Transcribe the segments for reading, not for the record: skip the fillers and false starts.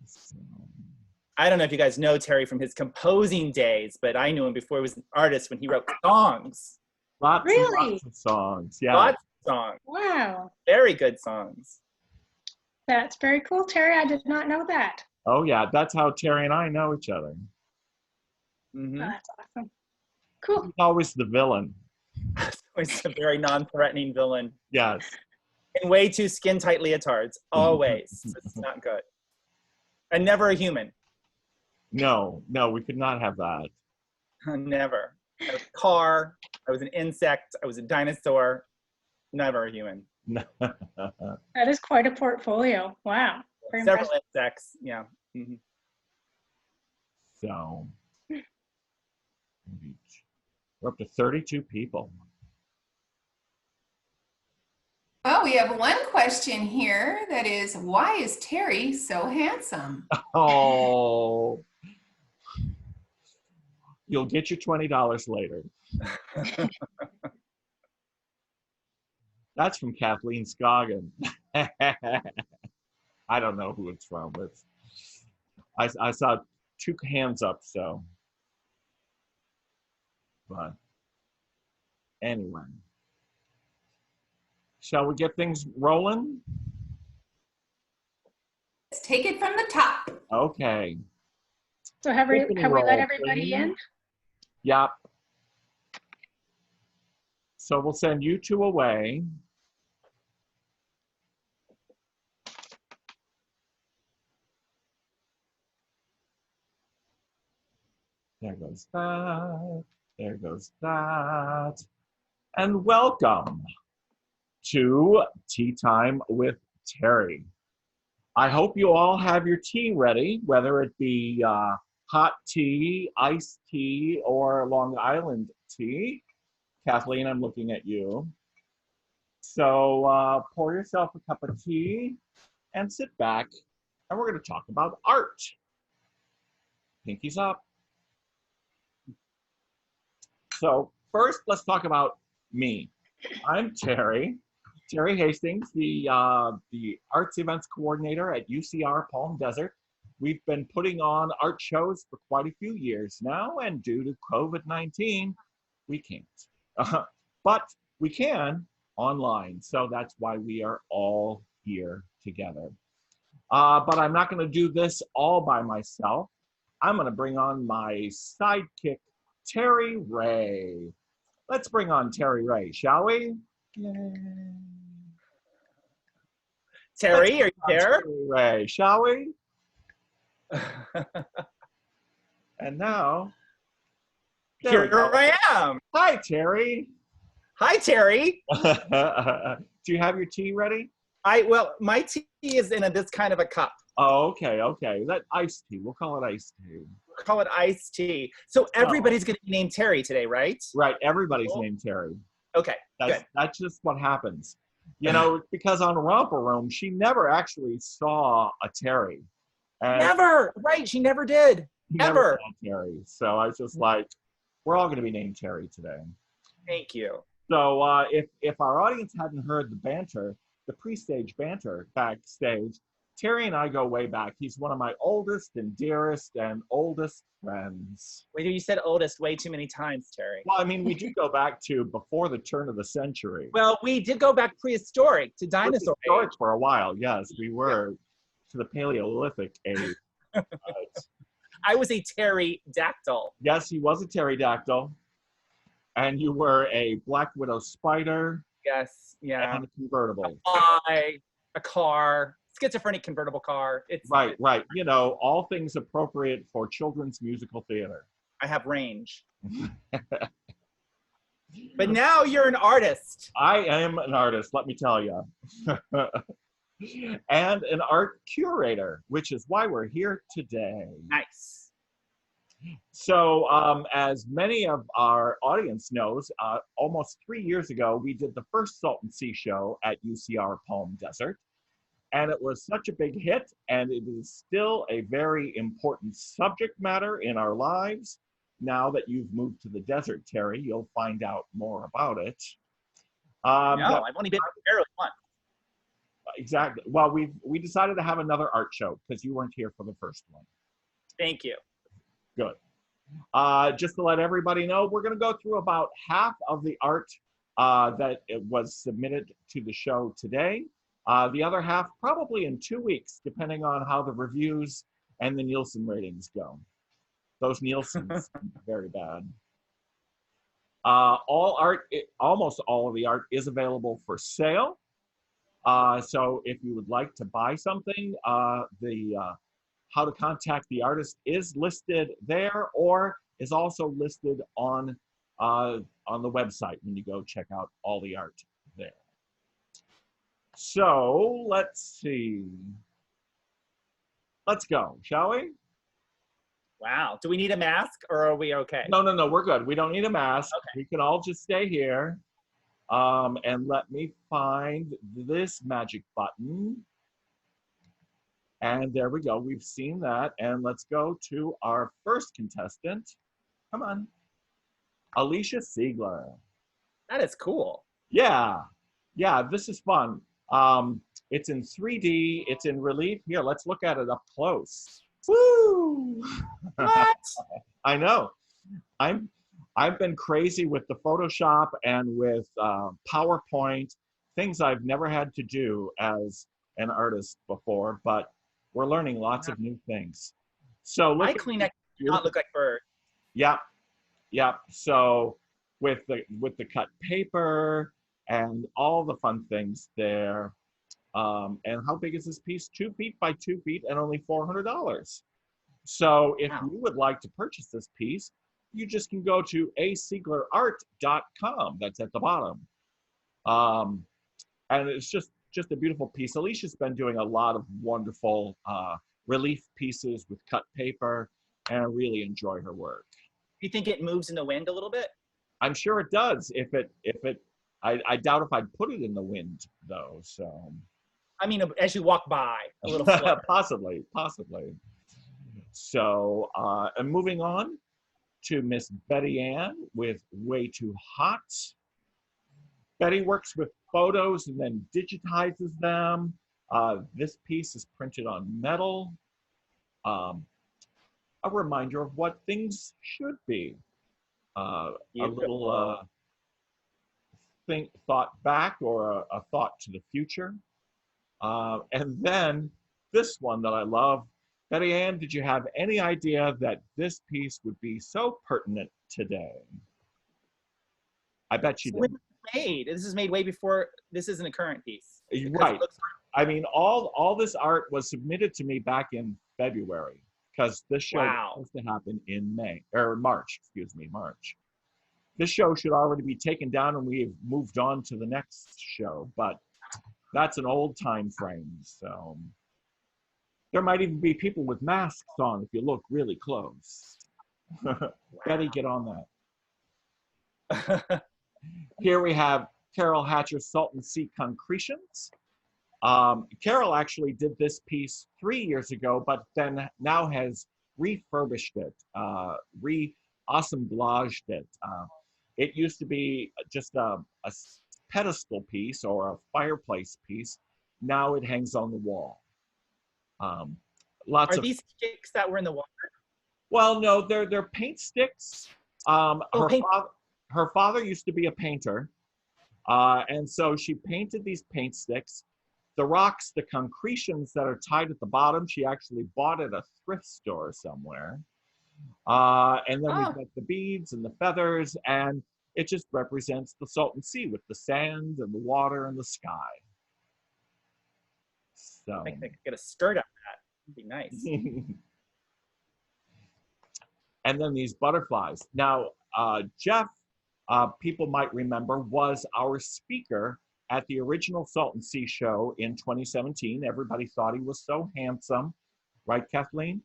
So. I don't know if you guys know Terry from his composing days, but I knew him before he was an artist when he wrote songs. Lots and lots of songs. Yeah. Lots of songs. Wow. Very good songs. That's very cool, Terry. I did not know that. Oh, yeah. That's how Terry and I know each other. Mm-hmm. Oh, that's awesome. Cool. He's always the villain. He's a very non-threatening villain. Yes. In way too skin-tight leotards. Always. It's not good. And never a human. No, we could not have that. Never. I was a car. I was an insect. I was a dinosaur. Never a human. That is quite a portfolio. Wow. Very Several impressive. insects. Yeah. Mm-hmm. So, we're up to 32 people. Oh, we have one question here that is, why is Terry so handsome? Oh, you'll get your $20 later. That's from Kathleen Scoggin. I don't know who it's from, but I saw 2 hands up, so. But anyway, shall we get things rolling? Let's take it from the top. Okay. So have we let everybody in? Yep. So we'll send you 2 away. There goes that. There goes that. And welcome to Tea Time with Terry. I hope you all have your tea ready, whether it be hot tea, iced tea, or Long Island tea. Kathleen, I'm looking at you. So pour yourself a cup of tea and sit back, and we're going to talk about art. Pinkies up. So first, let's talk about me. I'm Terry Hastings, the arts events coordinator at UCR Palm Desert. We've been putting on art shows for quite a few years now, and due to COVID-19, we can't. But we can online, so that's why we are all here together. But I'm not going to do this all by myself. I'm going to bring on my sidekick, Terry Ray. Let's bring on Terry Ray, shall we? Yay. Terry, are you there? Terry Ray, shall we? And now, Here I am. Hi, Terry. Hi, Terry. Do you have your tea ready? Well, my tea is in this kind of a cup. Oh, okay. That iced tea. We'll call it iced tea. We'll call it iced tea. So everybody's going to be named Terry today, right? Right. Everybody's named Terry. Okay. Good. That's just what happens. You know, because on Romper Room, she never actually saw a Terry. Never. Right. She never did. Ever. Saw Terry. So I was just like, we're all going to be named Terry today. Thank you. So if our audience hadn't heard the banter, the pre-stage banter backstage, Terry and I go way back. He's one of my oldest and dearest and oldest friends. Wait, you said oldest way too many times, Terry. Well, I mean, we do go back to before the turn of the century. Well, we did go back prehistoric to dinosaur age. For a while, yes. We were to the Paleolithic age. I was a pterodactyl. Yes, he was a pterodactyl. And you were a black widow spider. Yes, yeah. And a convertible. A car. Schizophrenic convertible car. It's right. You know, all things appropriate for children's musical theater. I have range. But now you're an artist. I am an artist, let me tell you. And an art curator, which is why we're here today. Nice. So as many of our audience knows, almost 3 years ago, we did the first Salton Sea show at UCR Palm Desert. And it was such a big hit, and it is still a very important subject matter in our lives. Now that you've moved to the desert, Terry, you'll find out more about it. No, I've only been there barely once. exactly. Well, we decided to have another art show because you weren't here for the first one. Thank you. Good. Just to let everybody know, we're going to go through about half of the art that it was submitted to the show today. The other half probably in 2 weeks, depending on how the reviews and the Nielsen ratings go. Those Nielsen's very bad. Almost all of the art is available for sale. So if you would like to buy something, how to contact the artist is listed there, or is also listed on the website when you go check out all the art there. So let's see. Let's go, shall we? Wow. Do we need a mask or are we okay? No, we're good. We don't need a mask. Okay. We can all just stay here. And let me find this magic button. And there we go. We've seen that. And let's go to our first contestant. Come on. Alicia Siegler. That is cool. Yeah. Yeah, this is fun. It's in 3D. It's in relief. Here, let's look at it up close. Woo! What? I know. I've been crazy with the Photoshop and with PowerPoint, things I've never had to do as an artist before, but we're learning lots of new things. So My Kleenex does not look like bird. Yeah, yeah. So with the cut paper and all the fun things there. And how big is this piece? 2 feet by 2 feet and only $400. So if Wow. you would like to purchase this piece, you just can go to asieglerart.com. That's at the bottom. And it's just a beautiful piece. Alicia's been doing a lot of wonderful relief pieces with cut paper, and I really enjoy her work. Do you think it moves in the wind a little bit? I'm sure it does. I doubt if I'd put it in the wind though. So. I mean, as you walk by, a little flutter. Possibly. So, and moving on to Miss Betty Ann with Way Too Hot. Betty works with photos and then digitizes them. This piece is printed on metal. A reminder of what things should be. A little thought back or a thought to the future. And then this one that I love. Betty Ann, did you have any idea that this piece would be so pertinent today? I bet you did. Made. This is made way before. This isn't a current piece. Right. I mean, all this art was submitted to me back in February because this show was supposed to happen in March. This show should already be taken down and we've moved on to the next show, but that's an old time frame. So there might even be people with masks on if you look really close. Betty, get on that. Here we have Carol Hatcher's Salton Sea Concretions. Carol actually did this piece 3 years ago, but then now has refurbished it, re-assemblaged it. It used to be just a pedestal piece or a fireplace piece. Now it hangs on the wall. Are these sticks that were in the water? Well, no, they're paint sticks. Her father used to be a painter, and so she painted these paint sticks. The rocks, the concretions that are tied at the bottom, she actually bought at a thrift store somewhere. And then we've got the beads and the feathers, and it just represents the Salton Sea with the sand and the water and the sky. So I think I could get a skirt out of that. It'd be nice. And then these butterflies. Now, Jeff, people might remember, was our speaker at the original Salton Sea show in 2017. Everybody thought he was so handsome, right, Kathleen?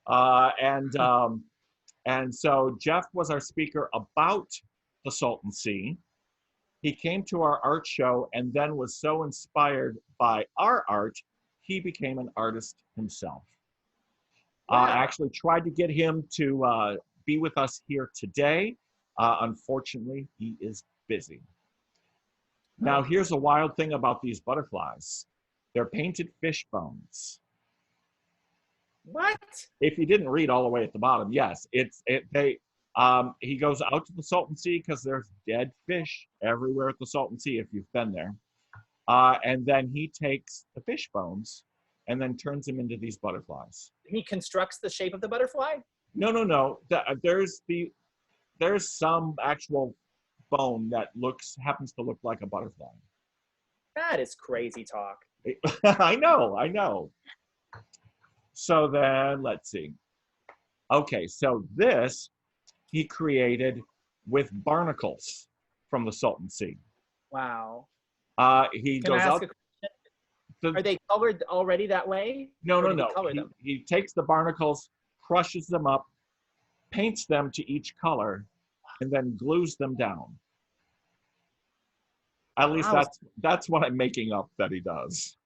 And so Jeff was our speaker about the Salton Sea. He came to our art show and then was so inspired by our art, he became an artist himself. Wow. I actually tried to get him to be with us here today. Unfortunately, he is busy. Now, here's a wild thing about these butterflies. They're painted fish bones. What? If you didn't read all the way at the bottom, yes, he goes out to the Salton Sea because there's dead fish everywhere at the Salton Sea if you've been there. And then he takes the fish bones and then turns them into these butterflies. He constructs the shape of the butterfly? No. There's some actual bone that happens to look like a butterfly. That is crazy talk. I know. So then let's see. Okay, so this he created with barnacles from the Salton Sea. Wow. He Can goes I ask out. a question? Are they colored already that way? No. Color them? He takes the barnacles, crushes them up, paints them to each color, and then glues them down. At least Wow. that's what I'm making up that he does.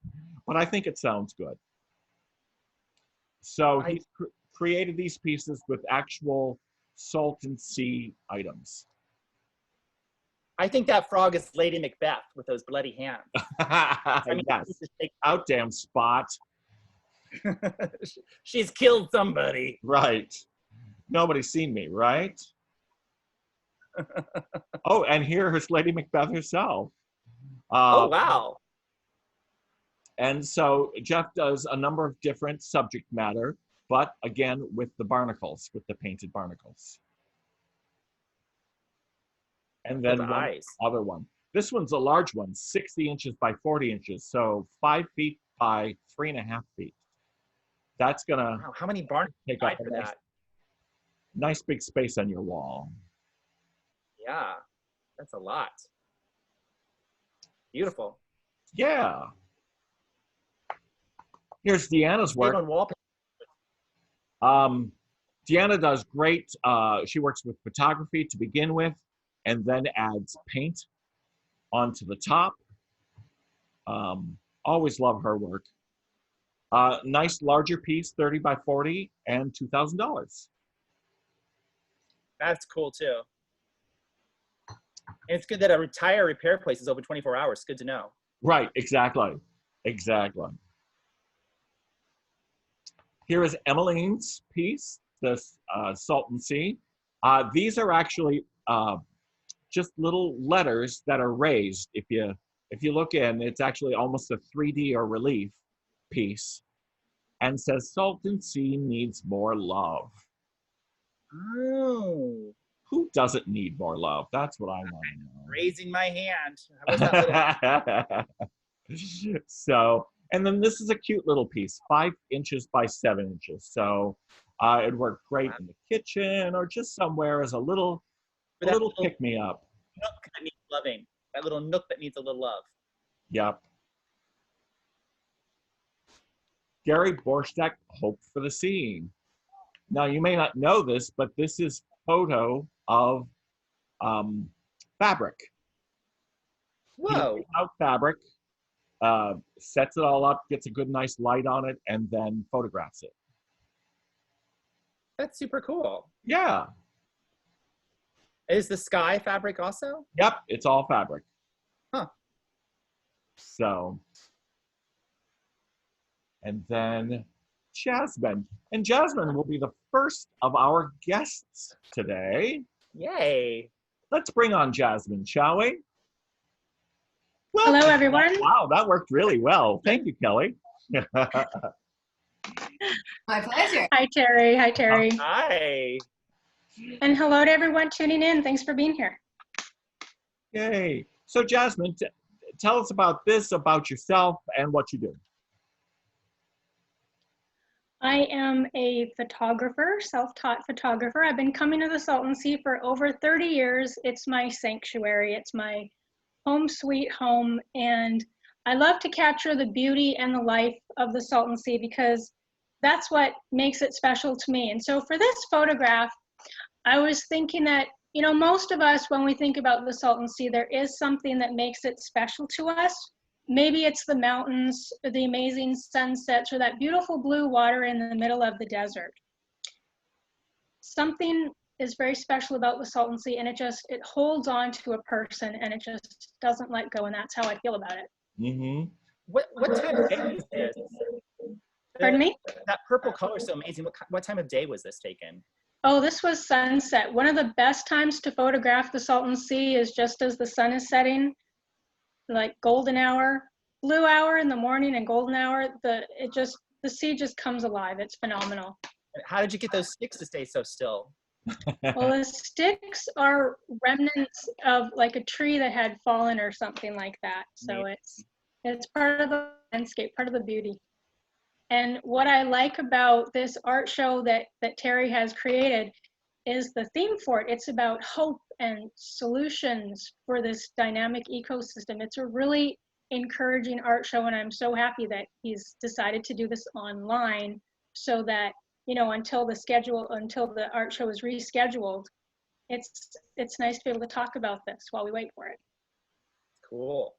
But I think it sounds good. So he created these pieces with actual Salton Sea items. I think that frog is Lady Macbeth with those bloody hands. Yes. Out damn spot. She's killed somebody. Right. Nobody's seen me, right? Oh, and here's Lady Macbeth herself. Oh, wow. And so Jeff does a number of different subject matter, but again, with the barnacles, with the painted barnacles. And then one other one. This one's a large one, 60 inches by 40 inches. So 5 feet by 3.5 feet. That's gonna how many barnacles take up a nice big space on your wall. Yeah, that's a lot. Beautiful. Yeah. Here's Deanna's work. Deanna does great. She works with photography to begin with, and then adds paint onto the top. Always love her work. Nice larger piece, 30 by 40, and $2,000. That's cool too. And it's good that a tire repair place is open 24 hours. Good to know. Right, exactly. Here is Emmeline's piece, this Salton Sea. These are actually just little letters that are raised. If you look in, it's actually almost a 3D or relief piece, and says Salton Sea needs more love. Oh. Who doesn't need more love? That's what I want to know. Raising my hand. How about that So, and then this is a cute little piece, 5 inches by 7 inches. So it'd work great in the kitchen or just somewhere as a little pick me up. Nook that needs loving. That little nook that needs a little love. Yep. Gary Borstek, Hope for the Scene. Now, you may not know this, but this is photo of fabric. Whoa. Out fabric, sets it all up, gets a good nice light on it, and then photographs it. That's super cool. Yeah. Is the sky fabric also? Yep, it's all fabric. Huh. So, and then Jasmyn. And Jasmyn will be the first of our guests today. Yay. Let's bring on Jasmyn, shall we? Well, hello, everyone. Wow, that worked really well. Thank you, Kelly. My pleasure. Hi, Terry. Hi, Terry. Hi. And hello to everyone tuning in. Thanks for being here. Yay. So Jasmyn, tell us about yourself and what you do. I am a photographer, self-taught photographer. I've been coming to the Salton Sea for over 30 years. It's my sanctuary. It's my home sweet home. And I love to capture the beauty and the life of the Salton Sea because that's what makes it special to me. And so for this photograph, I was thinking that, you know, most of us, when we think about the Salton Sea, there is something that makes it special to us. Maybe it's the mountains, or the amazing sunsets, or that beautiful blue water in the middle of the desert. Something is very special about the Salton Sea, and it holds on to a person, and it just doesn't let go, and that's how I feel about it. Mm-hmm. What time of day was this? Pardon me? That purple color is so amazing. What time of day was this taken? Oh, this was sunset. One of the best times to photograph the Salton Sea is just as the sun is setting, like golden hour, blue hour in the morning and golden hour. The sea just comes alive. It's phenomenal. How did you get those sticks to stay so still? Well, the sticks are remnants of like a tree that had fallen or something like that. So it's part of the landscape, part of the beauty. And what I like about this art show that Terry has created is the theme for it. It's about hope and solutions for this dynamic ecosystem. It's a really encouraging art show, and I'm so happy that he's decided to do this online so that, you know, until the art show is rescheduled, it's nice to be able to talk about this while we wait for it. Cool.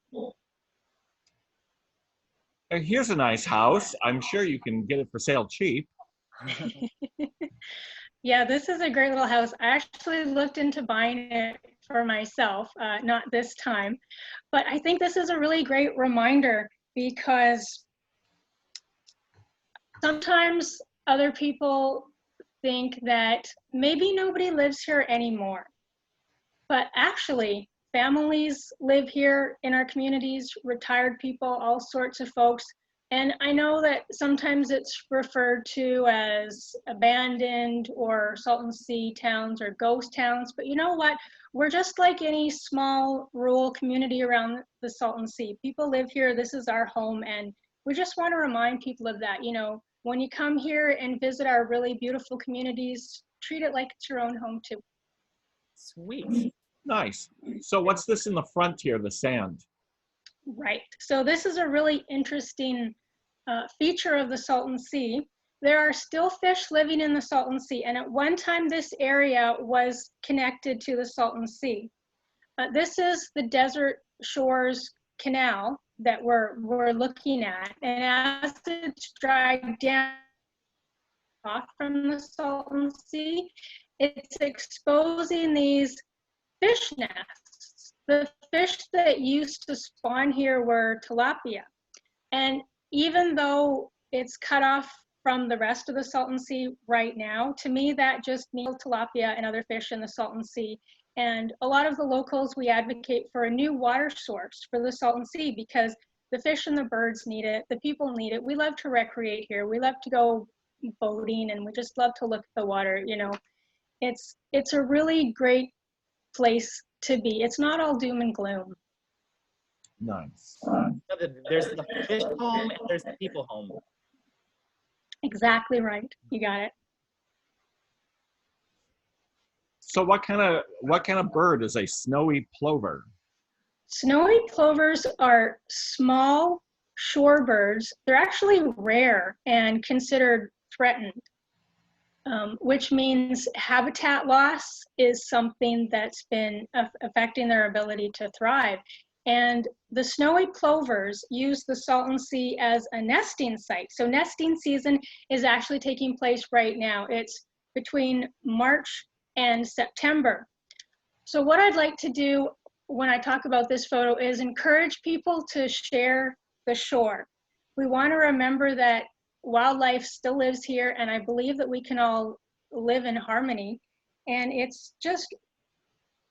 And here's a nice house. I'm sure you can get it for sale cheap. Yeah, this is a great little house. I actually looked into buying it for myself, not this time, but I think this is a really great reminder because sometimes other people think that maybe nobody lives here anymore, but actually families live here in our communities, retired people, all sorts of folks. And I know that sometimes it's referred to as abandoned or Salton Sea towns or ghost towns, but you know what? We're just like any small rural community around the Salton Sea. People live here, this is our home, and we just want to remind people of that. You know, when you come here and visit our really beautiful communities, treat it like it's your own home too. Sweet. Nice. So what's this in the front here, the sand? Right. So this is a really interesting feature of the Salton Sea. There are still fish living in the Salton Sea, and at one time this area was connected to the Salton Sea. This is the Desert Shores Canal that we're looking at, and as it's dragged down off from the Salton Sea, it's exposing these fish nests. The fish that used to spawn here were tilapia. And even though it's cut off from the rest of the Salton Sea right now, to me that just means tilapia and other fish in the Salton Sea. And a lot of the locals, we advocate for a new water source for the Salton Sea because the fish and the birds need it, the people need it. We love to recreate here. We love to go boating, and we just love to look at the water. You know, it's a really great place to be. It's not all doom and gloom. Nice. There's the fish home and there's the people home. Exactly right. You got it. So what kind of bird is a snowy plover? Snowy plovers are small shorebirds. They're actually rare and considered threatened. Which means habitat loss is something that's been affecting their ability to thrive. And the snowy plovers use the Salton Sea as a nesting site. So nesting season is actually taking place right now. It's between March and September. So what I'd like to do when I talk about this photo is encourage people to share the shore. We want to remember that wildlife still lives here, and I believe that we can all live in harmony. And it's just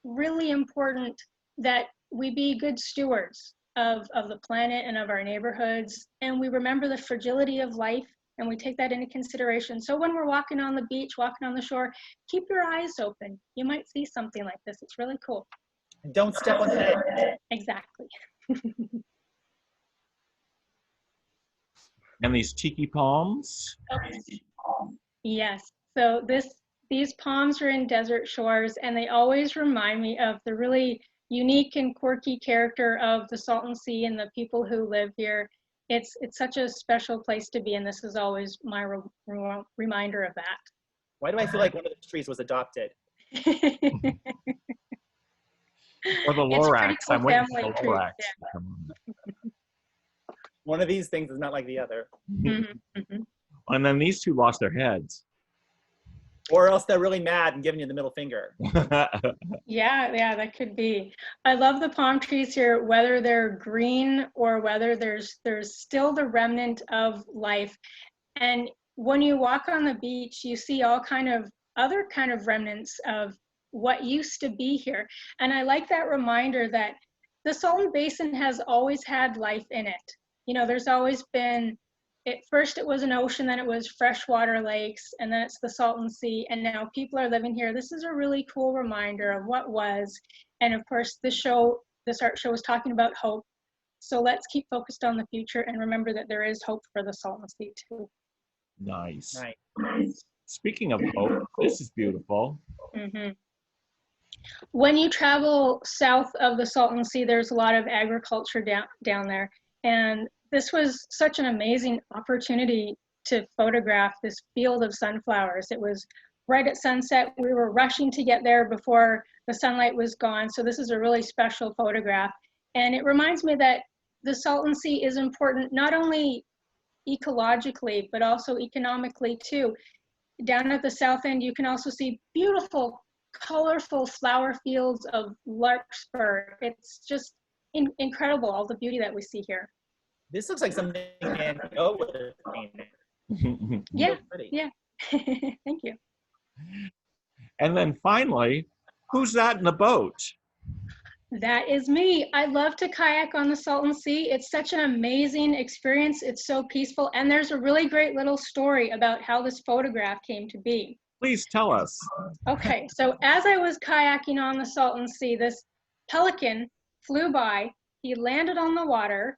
really important that we be good stewards of the planet and of our neighborhoods, and we remember the fragility of life, and we take that into consideration. So when we're walking on the beach, walking on the shore, keep your eyes open. You might see something like this. It's really cool. Don't step on the edge. Exactly. And these tiki palms? Yes. So these palms are in Desert Shores, and they always remind me of the really unique and quirky character of the Salton Sea and the people who live here. It's such a special place to be, and this is always my reminder of that. Why do I feel like one of those trees was adopted? Or the Lorax. Cool, I'm waiting for the tree. Lorax. Yeah. One of these things is not like the other. Mm-hmm. And then these two lost their heads. Or else they're really mad and giving you the middle finger. Yeah, that could be. I love the palm trees here, whether they're green or whether there's still the remnant of life. And when you walk on the beach, you see all kind of other kind of remnants of what used to be here. And I like that reminder that the Salton Basin has always had life in it. You know, there's always been, at first it was an ocean, then it was freshwater lakes, and then it's the Salton Sea, and now people are living here. This is a really cool reminder of what was. And of course, this art show is talking about hope. So let's keep focused on the future and remember that there is hope for the Salton Sea too. Nice. Nice. Speaking of hope, this is beautiful. Mm-hmm. When you travel south of the Salton Sea, there's a lot of agriculture down there. And this was such an amazing opportunity to photograph this field of sunflowers. It was right at sunset. We were rushing to get there before the sunlight was gone. So this is a really special photograph. And it reminds me that the Salton Sea is important, not only ecologically, but also economically too. Down at the south end, you can also see beautiful, colorful flower fields of larkspur. It's just incredible, all the beauty that we see here. This looks like something Van Gogh would have painted. Yeah, So pretty. yeah. Thank you. And then finally, who's that in the boat? That is me. I love to kayak on the Salton Sea. It's such an amazing experience. It's so peaceful. And there's a really great little story about how this photograph came to be. Please tell us. Okay, so as I was kayaking on the Salton Sea, this pelican flew by. He landed on the water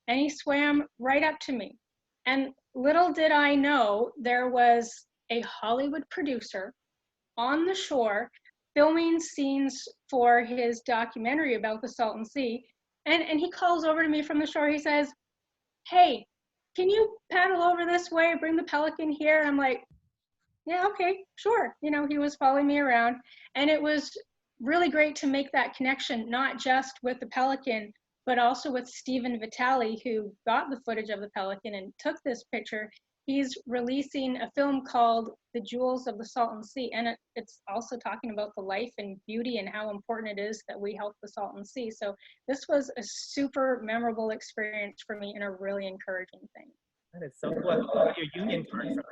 and he swam right up to me. And little did I know there was a Hollywood producer on the shore filming scenes for his documentary about the Salton Sea. And he calls over to me from the shore. He says, "Hey, can you paddle over this way, bring the pelican here?" I'm like, "Yeah, okay, sure." You know, he was following me around. And it was really great to make that connection, not just with the pelican, but also with Stephen Vitale, who got the footage of the pelican and took this picture. He's releasing a film called The Jewels of the Salton Sea, and it's also talking about the life and beauty and how important it is that we help the Salton Sea. So this was a super memorable experience for me and a really encouraging thing. That is so cool. I got your union card from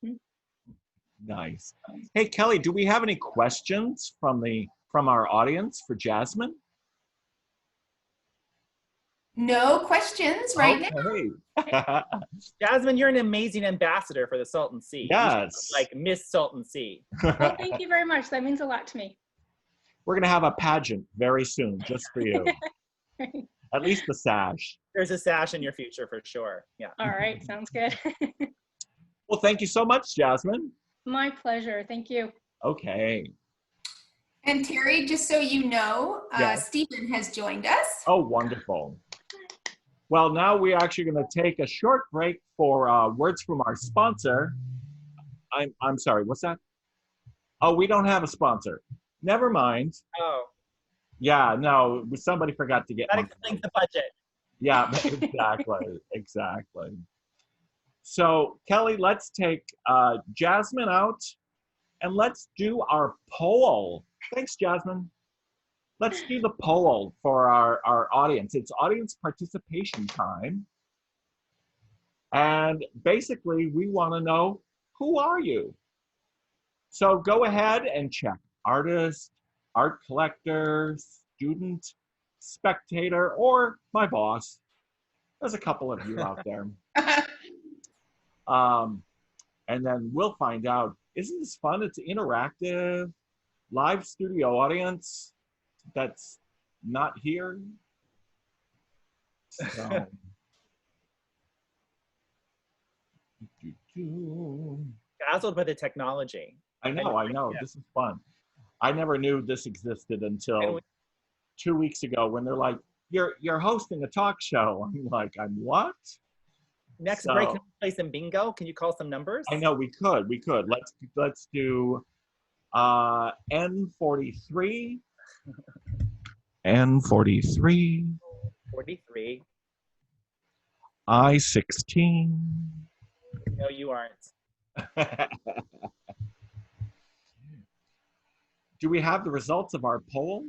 that. Nice. Hey, Kelly, do we have any questions from our audience for Jasmyn? No questions right now. Okay. Jasmyn, you're an amazing ambassador for the Salton Sea. Yes. Like Miss Salton Sea. Well, thank you very much. That means a lot to me. We're going to have a pageant very soon just for you. At least the sash. There's a sash in your future for sure. Yeah. All right, sounds good. Well, thank you so much, Jasmyn. My pleasure. Thank you. Okay. And Terry, just so you know, Yes. Stephen has joined us. Oh, wonderful. Well, now we're actually going to take a short break for words from our sponsor. I'm sorry, what's that? Oh, we don't have a sponsor. Never mind. Oh, Yeah, no, somebody forgot to get that one. explains the budget. Yeah, exactly. So, Kelly, let's take Jasmyn out and let's do our poll. Thanks, Jasmyn. Let's do the poll for our audience. It's audience participation time. And basically, we want to know, who are you? So go ahead and check. Artist, art collector, student, spectator, or my boss. There's a couple of you out there. And then we'll find out. Isn't this fun? It's interactive, live studio audience that's not here. So. Dazzled by the technology. I know. Yeah. This is fun. I never knew this existed until 2 weeks ago when they're like, you're hosting a talk show. I'm like, I'm what? Next break, can we play some bingo? Can you call some numbers? I know we could. Let's do N43. N43. 43. I16. No, you aren't. Do we have the results of our poll?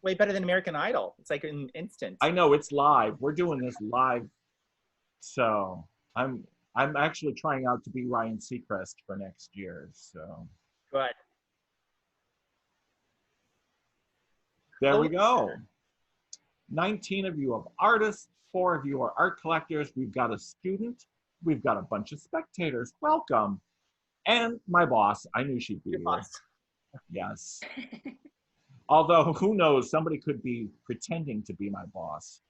Way better than American Idol. It's like an instant. I know it's live. We're doing this live. So I'm actually trying out to be Ryan Seacrest for next year. So Good. there we go. 19 of you are artists, 4 of you are art collectors. We've got a student. We've got a bunch of spectators. Welcome. And my boss. I knew she'd be Your here. boss. Yes. Although, who knows, somebody could be pretending to be my boss.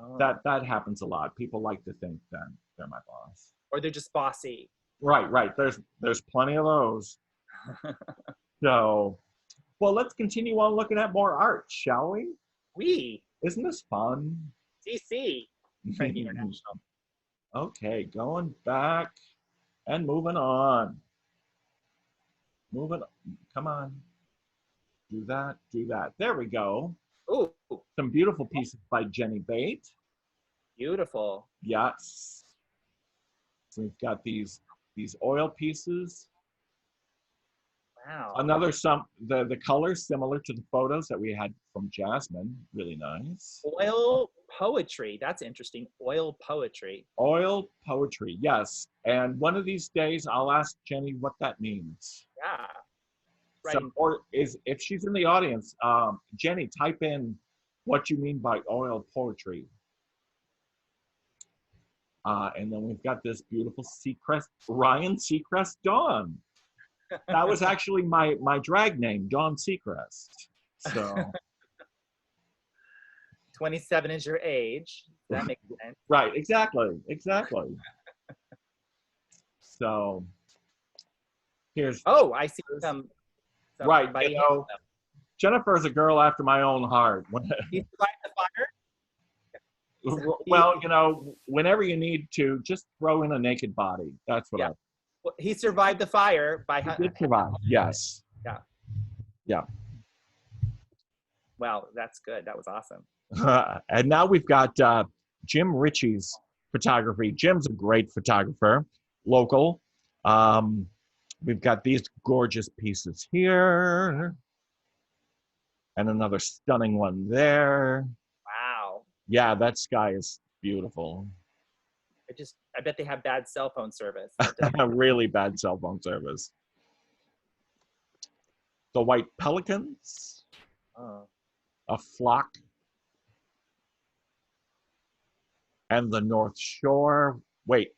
Oh. That happens a lot. People like to think that they're my boss. Or they're just bossy. Right. There's plenty of those. So, well, let's continue on looking at more art, shall we? Isn't this fun? DC. International. Okay, going back and moving on. Come on. Do that. There we go. Ooh, Some beautiful pieces by Jenny Bate. beautiful. Yes. So we've got these oil pieces. Wow. Another the colors similar to the photos that we had from Jasmyn. Really nice. Oil poetry. That's interesting. Oil poetry. Oil poetry, yes. And one of these days I'll ask Jenny what that means. Yeah. Right. So, or if she's in the audience, Jenny, type in what you mean by oil poetry. And then we've got this beautiful Seacrest, Ryan Seacrest Dawn. That was actually my drag name, Dawn Seacrest. So 27 is your age. That makes sense. right, exactly. So here's Oh, I see some right. buddy You know, Jennifer's a girl after my own heart. He survived the fire. Well, you know, whenever you need to, just throw in a naked body. That's what Well, he survived the fire by. I did survive. Yes. Yeah. Wow, that's good. That was awesome. And now we've got Jim Ritchie's photography. Jim's a great photographer, local. We've got these gorgeous pieces here. And another stunning one there. Wow. Yeah, that sky is beautiful. I bet they have bad cell phone service. Really bad cell phone service. The white pelicans, Oh. a flock, and the North Shore. Wait,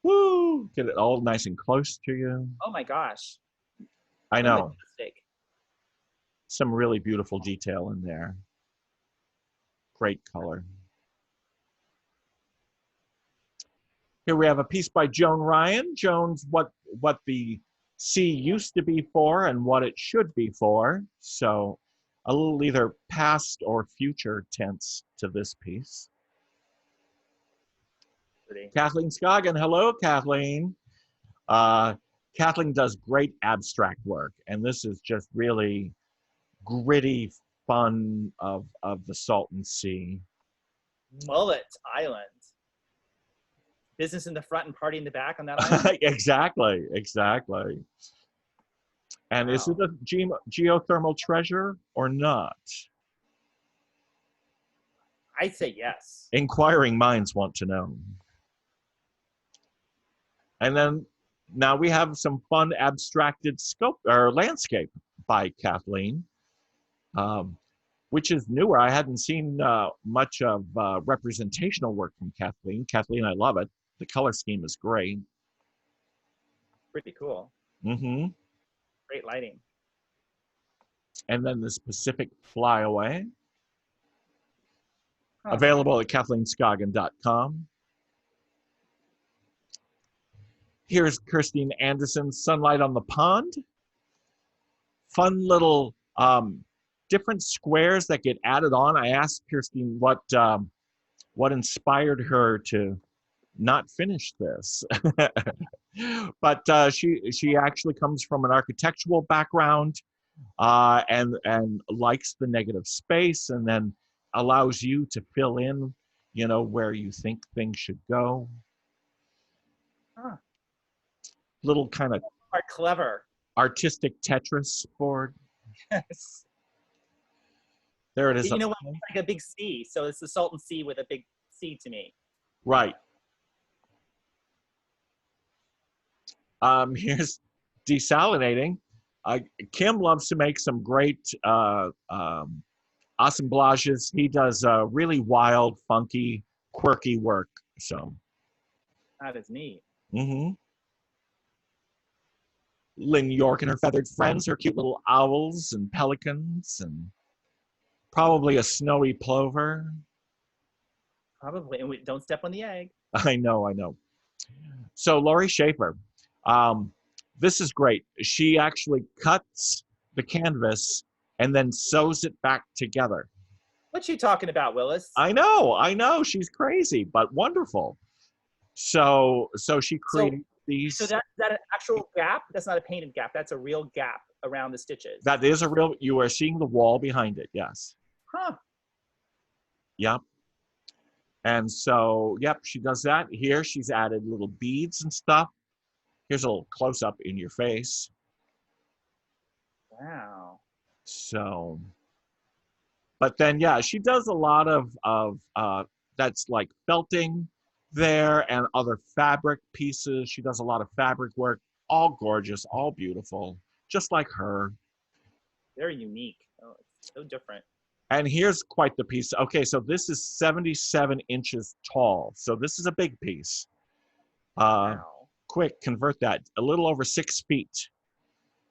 woo! Get it all nice and close to you. Oh my gosh. I So know. majestic. Some really beautiful detail in there. Great color. Here we have a piece by Joan Ryan. Joan's what the sea used to be for and what it should be for. So a little either past or future tense to this piece. Pretty. Kathleen Scoggin. Hello, Kathleen. Kathleen does great abstract work, and this is just really gritty fun of the Salton Sea. Mullet Island. Business in the front and party in the back on that island. Exactly. And is it a geothermal treasure or not? I'd say yes. Inquiring minds want to know. And then now we have some fun abstracted scope or landscape by Kathleen, which is newer. I hadn't seen much of representational work from Kathleen. Kathleen, I love it. The color scheme is great. Pretty cool. Mm-hmm. Great lighting. And then this Pacific Flyaway, Huh. available at kathleenscoggin.com. Here's Kirstine Anderson's Sunlight on the Pond. Fun little different squares that get added on. I asked Kirstine what inspired her to not finish this. But she actually comes from an architectural background and likes the negative space, and then allows you to fill in, where you think things should go. Huh. little kind of Are clever. artistic Tetris board. Yes. There it is. You know up what? there. It's like a big C. So it's the Salton Sea with a big C to me. Right. Here's desalinating. Kim loves to make some great assemblages. He does really wild, funky, quirky work. So. That is neat. Mm-hmm. Lynn York and her feathered friends, her cute little owls and pelicans, and probably a snowy plover. Probably. And don't step on the egg. I know. So Lori Schaefer, this is great. She actually cuts the canvas and then sews it back together. What you talking about, Willis? I know. She's crazy, but wonderful. So she created these. So that an actual gap? That's not a painted gap. That's a real gap around the stitches. That is a real. You are seeing the wall behind it. Yes. Huh. Yep. And so, yep, she does that. Here, she's added little beads and stuff. Here's a little close up in your face. Wow. So, but then, yeah, she does a lot of that's like felting there and other fabric pieces. She does a lot of fabric work, all gorgeous, all beautiful, just like her. Very unique. Oh, it's so different. And here's quite the piece. Okay, so this is 77 inches tall. So this is a big piece. Wow. Quick, convert that. A little over 6 feet.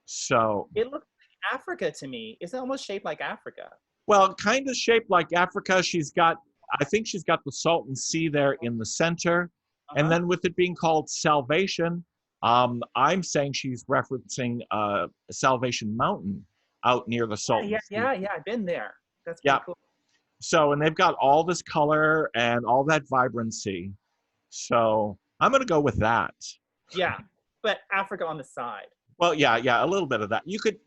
So. It looks like Africa to me. It's almost shaped like Africa. Well, kind of shaped like Africa. I think she's got the Salton Sea there in the center. And then with it being called Salvation, I'm saying she's referencing Salvation Mountain out near the Salton Sea. Yeah, I've been there. That's cool. So, and they've got all this color and all that vibrancy. So I'm going to go with that. Yeah, but Africa on the side. Well, yeah, a little bit of that. You could,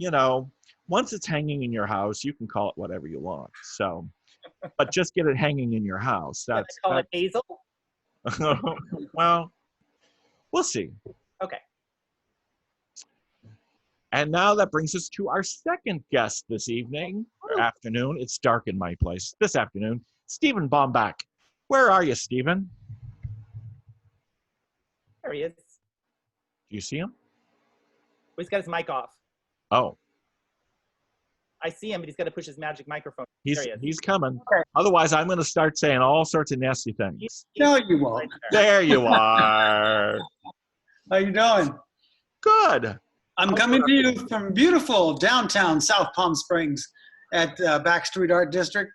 once it's hanging in your house, you can call it whatever you want. So, but just get it hanging in your house. That's call it basil? Well, we'll see. Okay. And now that brings us to our second guest this evening, or afternoon. It's dark in my place this afternoon. Stephen Baumbach. Where are you, Stephen? There he is. Do you see him? He's got his mic off. Oh. I see him, but he's got to push his magic microphone. He's coming. Okay. Otherwise, I'm going to start saying all sorts of nasty things. No, you won't. There you are. How you doing? Good. I'm coming to you from beautiful downtown South Palm Springs at Backstreet Art District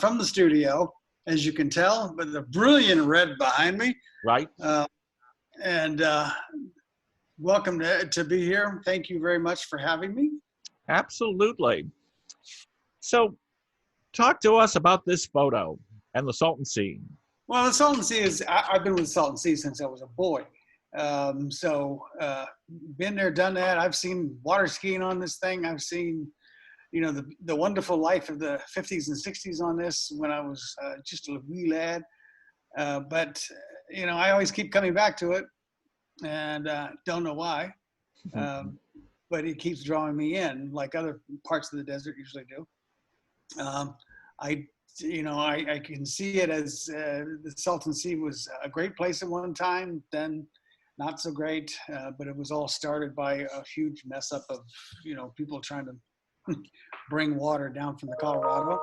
from the studio, as you can tell, with the brilliant red behind me. Right. And welcome to be here. Thank you very much for having me. Absolutely. So talk to us about this photo and the Salton Sea. Well, the Salton Sea I've been with the Salton Sea since I was a boy. Been there, done that. I've seen water skiing on this thing. I've seen, the wonderful life of the 50s and 60s on this when I was just a wee lad. But I always keep coming back to it and don't know why. But it keeps drawing me in like other parts of the desert usually do. I can see it as the Salton Sea was a great place at one time, then not so great, but it was all started by a huge mess up of, people trying to bring water down from the Colorado.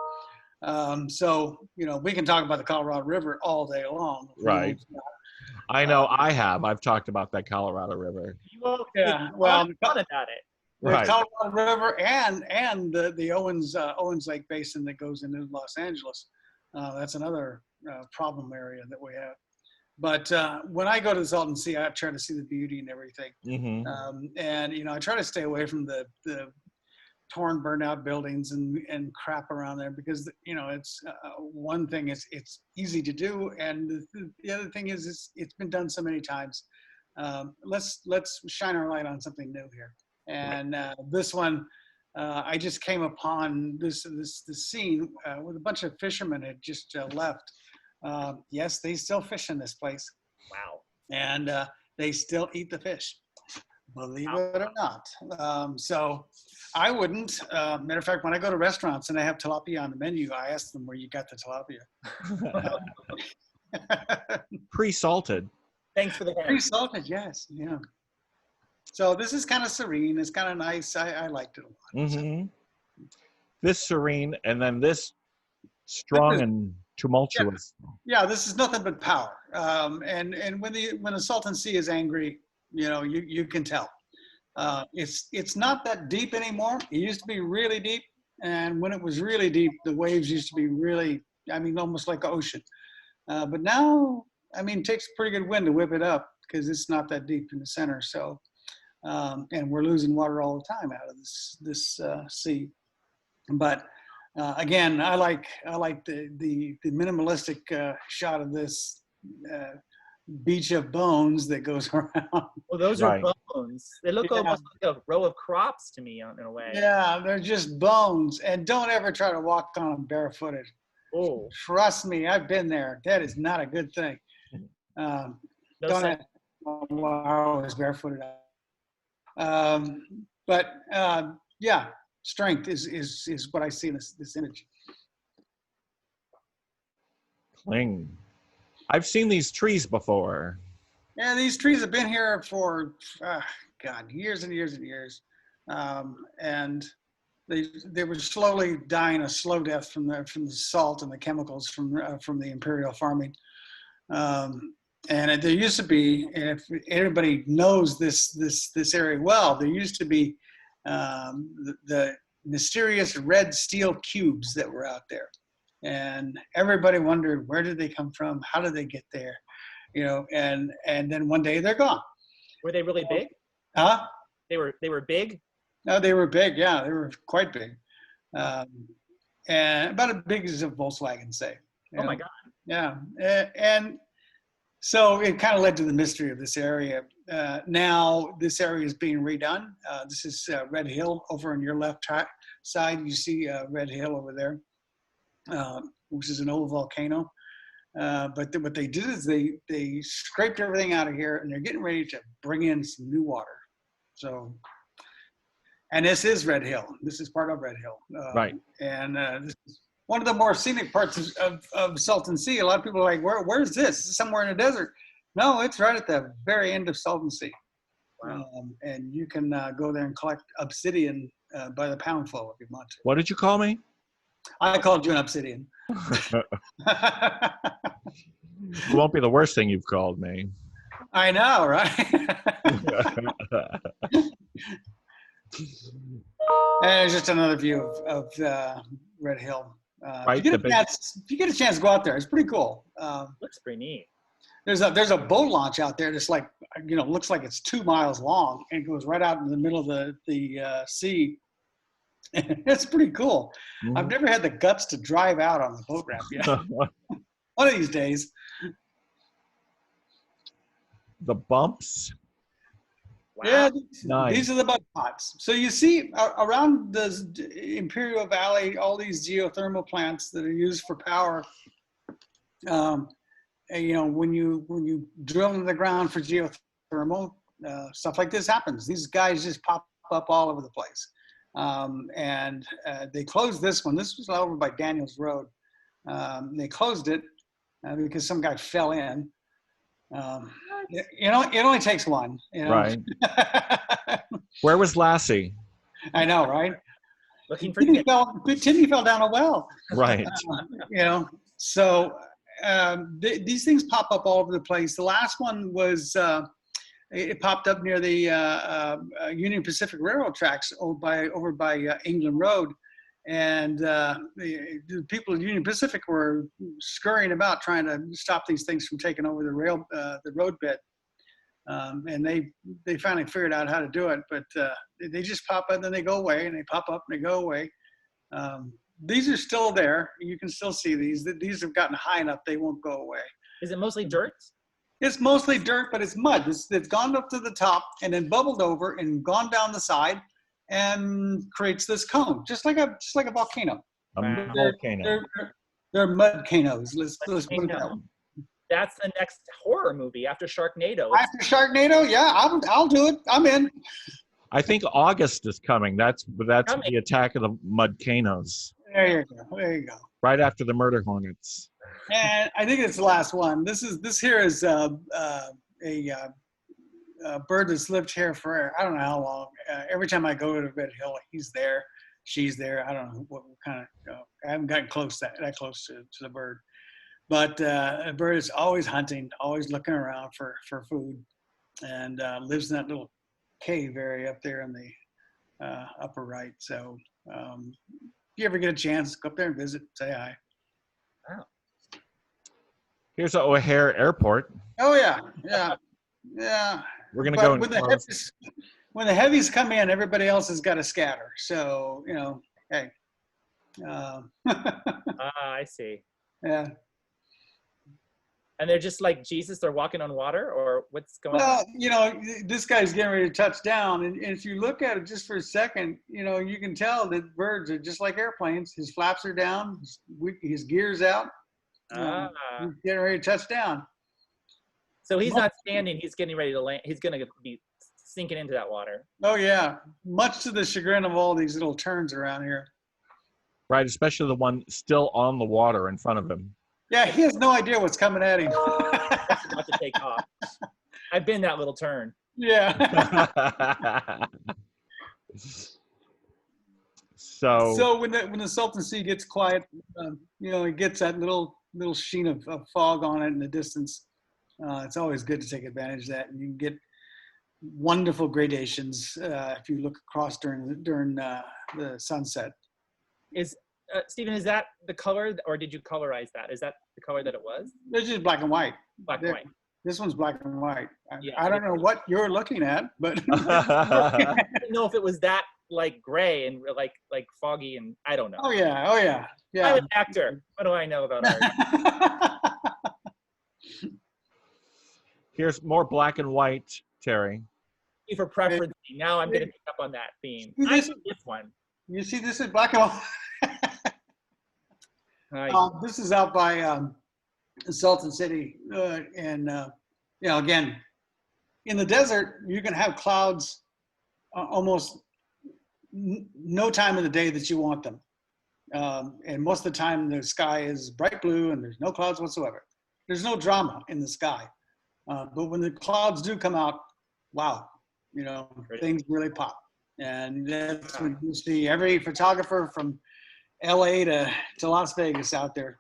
We can talk about the Colorado River all day long. Right. I know I've talked about that Colorado River. Well, yeah, well, thought about it. The Right. Colorado River and the Owens Lake Basin that goes into Los Angeles. That's another problem area that we have. But when I go to the Salton Sea, I try to see the beauty and everything. Mm-hmm. I try to stay away from the torn, burned out buildings and crap around there because, it's one thing is it's easy to do. And the other thing is it's been done so many times. Let's shine our light on something new here. And this one, I just came upon this scene with a bunch of fishermen had just left. Yes, they still fish in this place. Wow. And they still eat the fish. believe it or not. So I wouldn't. Matter of fact, when I go to restaurants and they have tilapia on the menu, I ask them where you got the tilapia. Pre-salted. Thanks for the hint. Pre-salted, yes. Yeah. So this is kind of serene. It's kind of nice. I liked it a lot. Mm-hmm. This serene, and then this strong and tumultuous. Yeah, this is nothing but power. And when the Salton Sea is angry, you can tell. It's not that deep anymore. It used to be really deep, and when it was really deep, the waves used to be really, almost like an ocean. But now, it takes a pretty good wind to whip it up because it's not that deep in the center. So, and we're losing water all the time out of this sea. But again, I like the minimalistic shot of this beach of bones that goes around. Well, those are bones. They look almost like a row of crops to me in a way. Yeah, they're just bones. And don't ever try to walk on them barefooted. Oh, trust me, I've been there. That is not a good thing. no Don't sense. I was barefooted. But yeah, strength is what I see in this image. Cling. I've seen these trees before. Yeah, these trees have been here for years and years and years, and they were slowly dying a slow death from the salt and the chemicals from the imperial farming. And there used to be, and if everybody knows this area well, there used to be the mysterious red steel cubes that were out there. And everybody wondered, where did they come from? How did they get there? And then one day they're gone. Were they really big? Huh? They were big? No, they were big. Yeah, they were quite big. And about as big as a Volkswagen, say. Oh my God. Yeah. And so it kind of led to the mystery of this area. Now this area is being redone. This is Red Hill over on your left side. You see Red Hill over there, which is an old volcano. But what they did is they scraped everything out of here, and they're getting ready to bring in some new water. So, and this is Red Hill. This is part of Red Hill. Right. And this is one of the more scenic parts of Salton Sea. A lot of people are like, where's this? Is it somewhere in the desert? No, it's right at the very end of Salton Sea. Wow. And you can go there and collect obsidian by the poundful if you want to. What did you call me? I called you an obsidian. It won't be the worst thing you've called me. I know, right? And it's just another view of Red Hill. Right, If you get a chance to go out there, it's pretty cool. Looks pretty neat. There's a boat launch out there that's like, looks like it's 2 miles long and goes right out in the middle of the sea. It's pretty cool. Mm-hmm. I've never had the guts to drive out on the boat ramp yet. One of these days. The bumps. Wow. Yeah, Nice. these are the bug pots. So you see around the Imperial Valley, all these geothermal plants that are used for power. And, when you drill into the ground for geothermal, stuff like this happens. These guys just pop up all over the place. And they closed this one. This was over by Daniels Road. They closed it because some guy fell in. It only takes one. Right. Where was Lassie? I know, right? Looking for Timmy fell down a well. Right. So these things pop up all over the place. The last one was it popped up near the Union Pacific Railroad tracks over by England Road, and the people of Union Pacific were scurrying about trying to stop these things from taking over the road bed. And they finally figured out how to do it, but they just pop up and then they go away, and they pop up and they go away. These are still there. You can still see these. These have gotten high enough they won't go away. Is it mostly dirt? It's mostly dirt, but it's mud. It's gone up to the top and then bubbled over and gone down the side and creates this cone, just like a volcano. A volcano. They're mudcanos. Let's put it that way. That's the next horror movie after Sharknado. After Sharknado, yeah, I'll do it. I'm in. I think August is coming. That's Coming. the attack of the Mudcanos. There you go. There you go. Right after the murder hornets. And I think it's the last one. This here is a bird that's lived here for I don't know how long. Every time I go to the Red Hill, he's there, she's there. I don't know what kind of. I haven't gotten that close to the bird, but a bird is always hunting, always looking around for food, and lives in that little cave area up there in the upper right. So if you ever get a chance, go up there and visit, say hi. Wow. Here's O'Hare Airport. Oh yeah. We're gonna But go. when the heavies come in, everybody else has got to scatter. So hey. I see. Yeah. And they're just like Jesus, they're walking on water, or what's going on? Well, this guy's getting ready to touch down, and if you look at it just for a second, you can tell that birds are just like airplanes. His flaps are down, his gear's out. He's getting ready to touch down. So he's not standing, he's getting ready to land. He's going to be sinking into that water. Oh, yeah. Much to the chagrin of all these little turns around here. Right, especially the one still on the water in front of him. Yeah, he has no idea what's coming at him. About to take off. I've been that little turn. Yeah. So when the Salton Sea gets quiet, it gets that little sheen of fog on it in the distance. It's always good to take advantage of that, and you can get wonderful gradations if you look across during the sunset. Stephen, is that the color, or did you colorize that? Is that the color that it was? It's just black and white. Black and white. This one's black and white. Yeah, I don't know what you're looking at, but I didn't know if it was that like gray and like foggy, and I don't know. Oh yeah. I'm an actor. What do I know about art? Here's more black and white, Terry. Thank you for preferencing. Now I'm going to pick up on that theme. This one. You see, this is black and white. Nice. This is out by Salton City, and again, in the desert, you can have clouds almost no time of the day that you want them, and most of the time the sky is bright blue and there's no clouds whatsoever. There's no drama in the sky, but when the clouds do come out, wow, things really pop, and that's when you see every photographer from LA to Las Vegas out there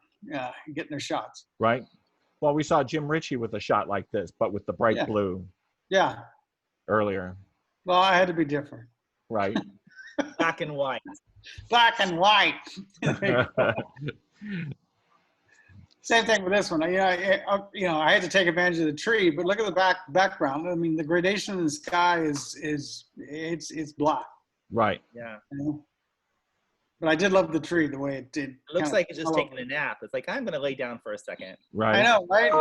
getting their shots. Right. Well, we saw Jim Ritchie with a shot like this, but with the bright blue. Yeah. Earlier. Well, I had to be different. Right. Black and white. Black and white. Same thing with this one. I had to take advantage of the tree, but look at the background. I mean, the gradation in the sky is black. Right. Yeah. But I did love the tree, the way it did. It looks like it's just taking a nap. It's like, I'm going to lay down for a second. Right. I know, right?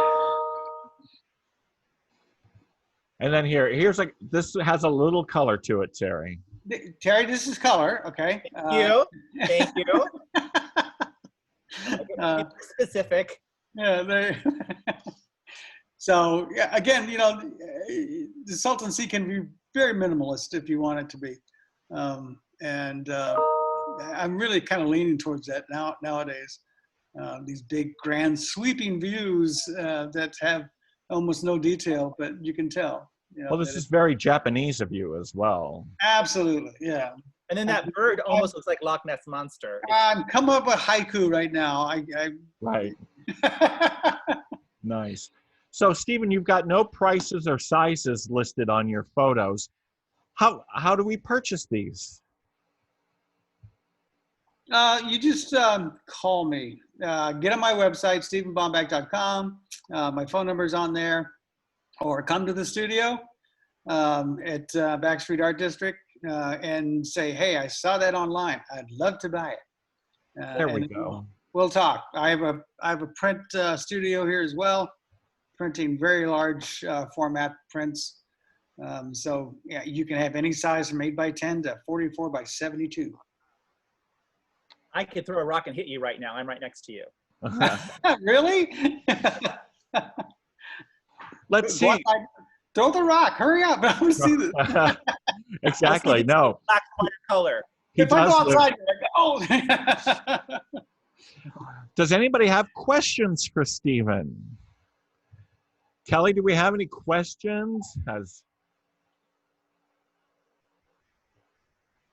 And then here's this has a little color to it, Terry. Terry, this is color, okay? Thank you. Specific. Yeah. So again, the Salton Sea can be very minimalist if you want it to be, and I'm really kind of leaning towards that nowadays. These big, grand, sweeping views that have almost no detail, but you can tell. Well, this is very Japanese of you as well. Absolutely, yeah. And then that bird almost looks like Loch Ness Monster. I'm coming up with haiku right now. Right. Nice. So, Stephen, you've got no prices or sizes listed on your photos. How do we purchase these? You just call me. Get on my website, stephenbaumbach.com. My phone number is on there. Or come to the studio at Backstreet Art District and say, hey, I saw that online. I'd love to buy it. There we go. We'll talk. I have a print studio here as well, printing very large format prints. So yeah, you can have any size from 8x10 to 44 by 72. I could throw a rock and hit you right now. I'm right next to you. Really? Let's Go see. outside, throw the rock. Hurry up. I want to see this. Exactly. No. Black watercolor. He If I does go live- outside, oh. Does anybody have questions for Stephen? Kelly, do we have any questions?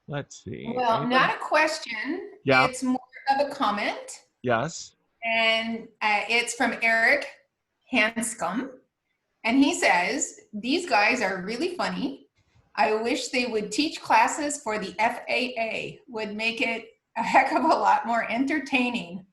Let's see. Well, Anybody? not a question. Yeah. It's more of a comment. Yes. And it's from Eric Hanscom. And he says, these guys are really funny. I wish they would teach classes for the FAA. Would make it a heck of a lot more entertaining.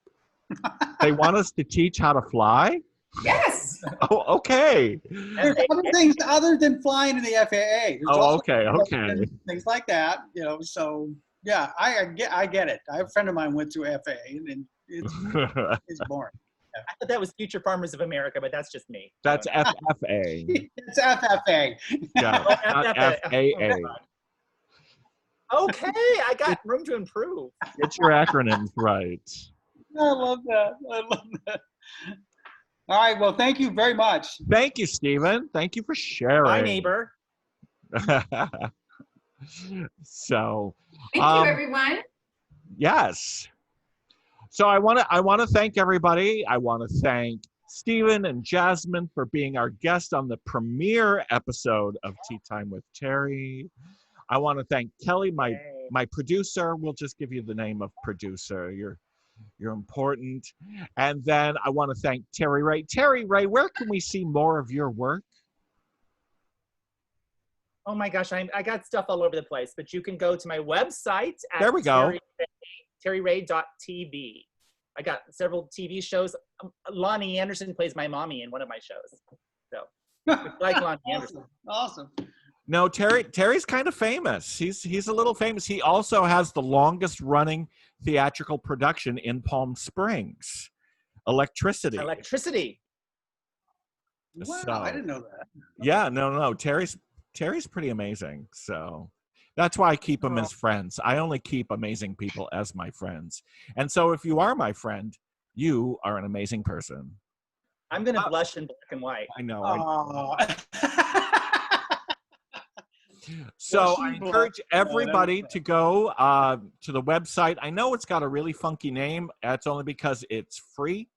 They want us to teach how to fly? Yes. Oh, okay. There's other things other than flying in the FAA. There's Oh, also okay. things like that, so yeah, I get it. I have a friend of mine went through FAA and it's boring. I thought that was Future Farmers of America, but that's just me. That's FFA. It's FFA. Yeah, not FAA. Okay, I got room to improve. Get your acronyms right. I love that. All right, well, thank you very much. Thank you, Stephen. Thank you for sharing. My neighbor. So, Thank you, everyone. yes. So I want to thank everybody. I want to thank Stephen and Jasmyn for being our guest on the premiere episode of Tea Time with Terry. I want to thank Kelly, my producer. We'll just give you the name of producer. You're important. And then I want to thank Terry Ray. Terry Ray, where can we see more of your work? Oh my gosh, I got stuff all over the place, but you can go to my website at There we go. terryray.tv. I got several TV shows. Lonnie Anderson plays my mommy in one of my shows. So, if you like Lonnie Anderson. Awesome. No, Terry's kind of famous. He's a little famous. He also has the longest running theatrical production in Palm Springs, Electricity. Wow, So, I didn't know that. Yeah, no. Terry's pretty amazing. So that's why I keep him as friends. I only keep amazing people as my friends. And so if you are my friend, you are an amazing person. I'm going to blush in black and white. I know. Oh. So I encourage everybody to go to the website. I know it's got a really funky name. That's only because it's free.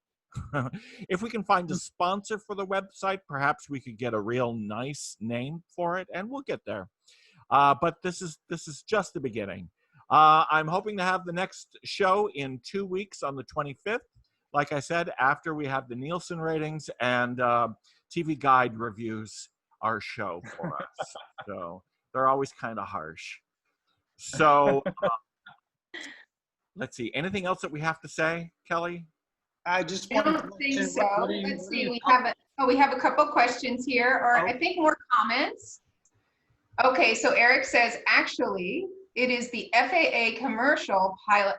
If we can find a sponsor for the website, perhaps we could get a real nice name for it, and we'll get there. But this is just the beginning. I'm hoping to have the next show in 2 weeks on the 25th. Like I said, after we have the Nielsen ratings and TV Guide reviews our show for us. So they're always kind of harsh. So let's see. Anything else that we have to say, Kelly? I just I don't think so. Let's see. We have a couple questions here, or I think more comments. Okay, so Eric says, actually, it is the FAA commercial pilot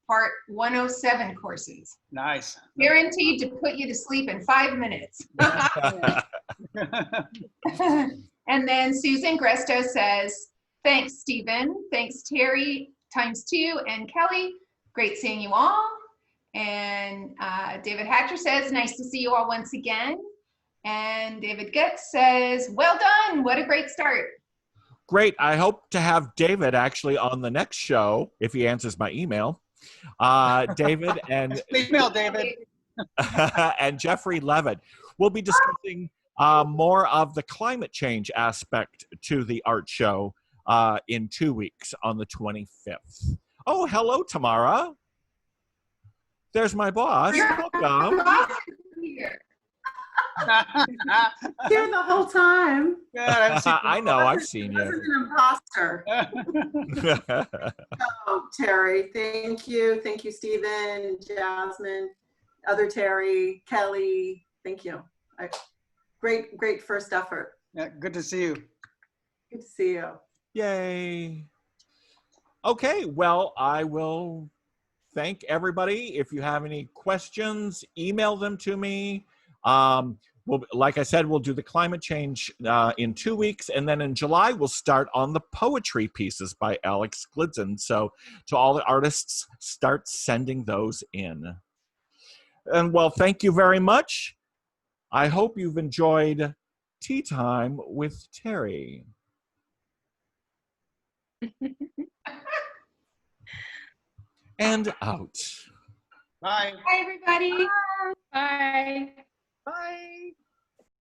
part 107 courses. Nice. Guaranteed to put you to sleep in 5 minutes. And then Susan Gresto says, thanks, Stephen. Thanks, Terry ×2 and Kelly. Great seeing you all. And David Hatcher says, nice to see you all once again. And David Getz says, well done. What a great start. Great. I hope to have David actually on the next show, if he answers my email. David and email David and Jeffrey Levitt. We'll be discussing more of the climate change aspect to the art show in 2 weeks on the 25th. Oh, hello, Tamara. There's my boss. Welcome. Here the whole time. God, I know, I've seen you. An imposter. Oh, Terry, thank you. Thank you, Stephen, Jasmyn, other Terry, Kelly. Thank you. Great first effort. Yeah, good to see you. Good to see you. Yay. Okay, well, I will thank everybody. If you have any questions, email them to me. Like I said, we'll do the climate change in 2 weeks, and then in July we'll start on the poetry pieces by Alex Glidzin. So to all the artists, start sending those in. And well, thank you very much. I hope you've enjoyed Tea Time with Terry. And out. Bye. Bye, everybody. Bye. Bye.